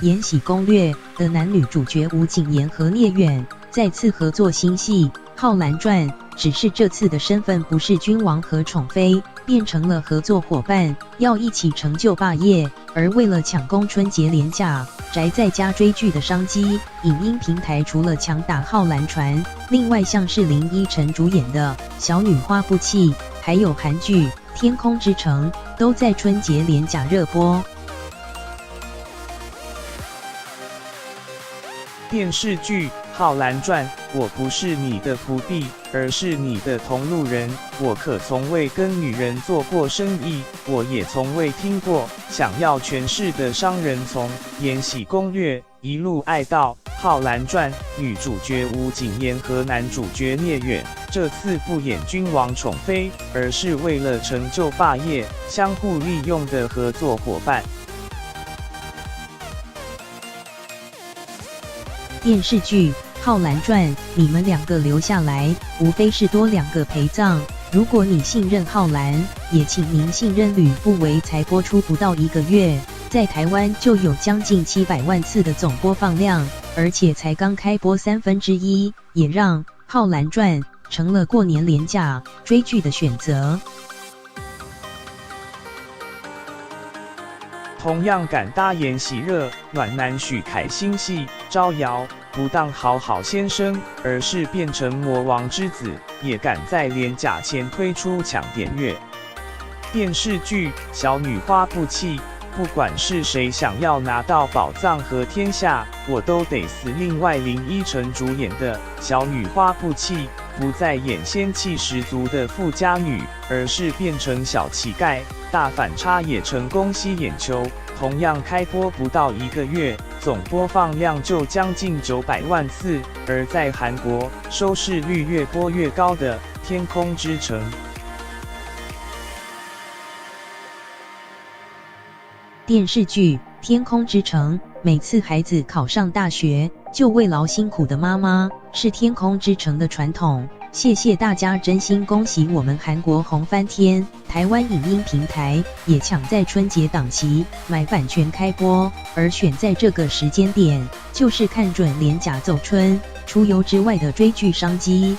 《延禧攻略》的男女主角吴谨言和聂远再次合作新戏《浩然传》，只是这次的身份不是君王和宠妃，变成了合作伙伴，要一起成就霸业。而为了抢攻春节连假，宅在家追剧的商机，影音平台除了强打《浩然传》，另外像是林依晨主演的《小女花不弃》，还有韩剧《天空之城》，都在春节连假热播。电视剧《浩然传》，我不是你的仆婢，而是你的同路人。我可从未跟女人做过生意，我也从未听过想要权势的商人从《延禧攻略》一路爱到《浩然传》。女主角吴谨言和男主角聂远这次不演君王宠妃，而是为了成就霸业，相互利用的合作伙伴。电视剧《浩然传》，你们两个留下来，无非是多两个陪葬。如果你信任浩然，也请您信任吕不韦。才播出不到1个月，在台湾就有将近700万次的总播放量，而且才刚开播1/3，也让《浩然传》成了过年连假追剧的选择。同样敢搭延禧热，暖男许凯新戏招摇，不当好好先生，而是变成魔王之子，也敢在连假前推出抢点阅。电视剧《小女花不弃》，不管是谁想要拿到宝藏和天下，我都得死。另外林依晨主演的《小女花不弃》，不再演仙气十足的富家女，而是变成小乞丐，大反差也成功吸眼球。同样开播不到1个月，总播放量就将近900万次。而在韩国，收视率越播越高的《天空之城》。电视剧《天空之城》，每次孩子考上大学，就慰劳辛苦的妈妈，是天空之城的传统。谢谢大家，真心恭喜我们韩国红翻天！台湾影音平台也抢在春节档期买版权开播，而选在这个时间点，就是看准连假走春、出游之外的追剧商机。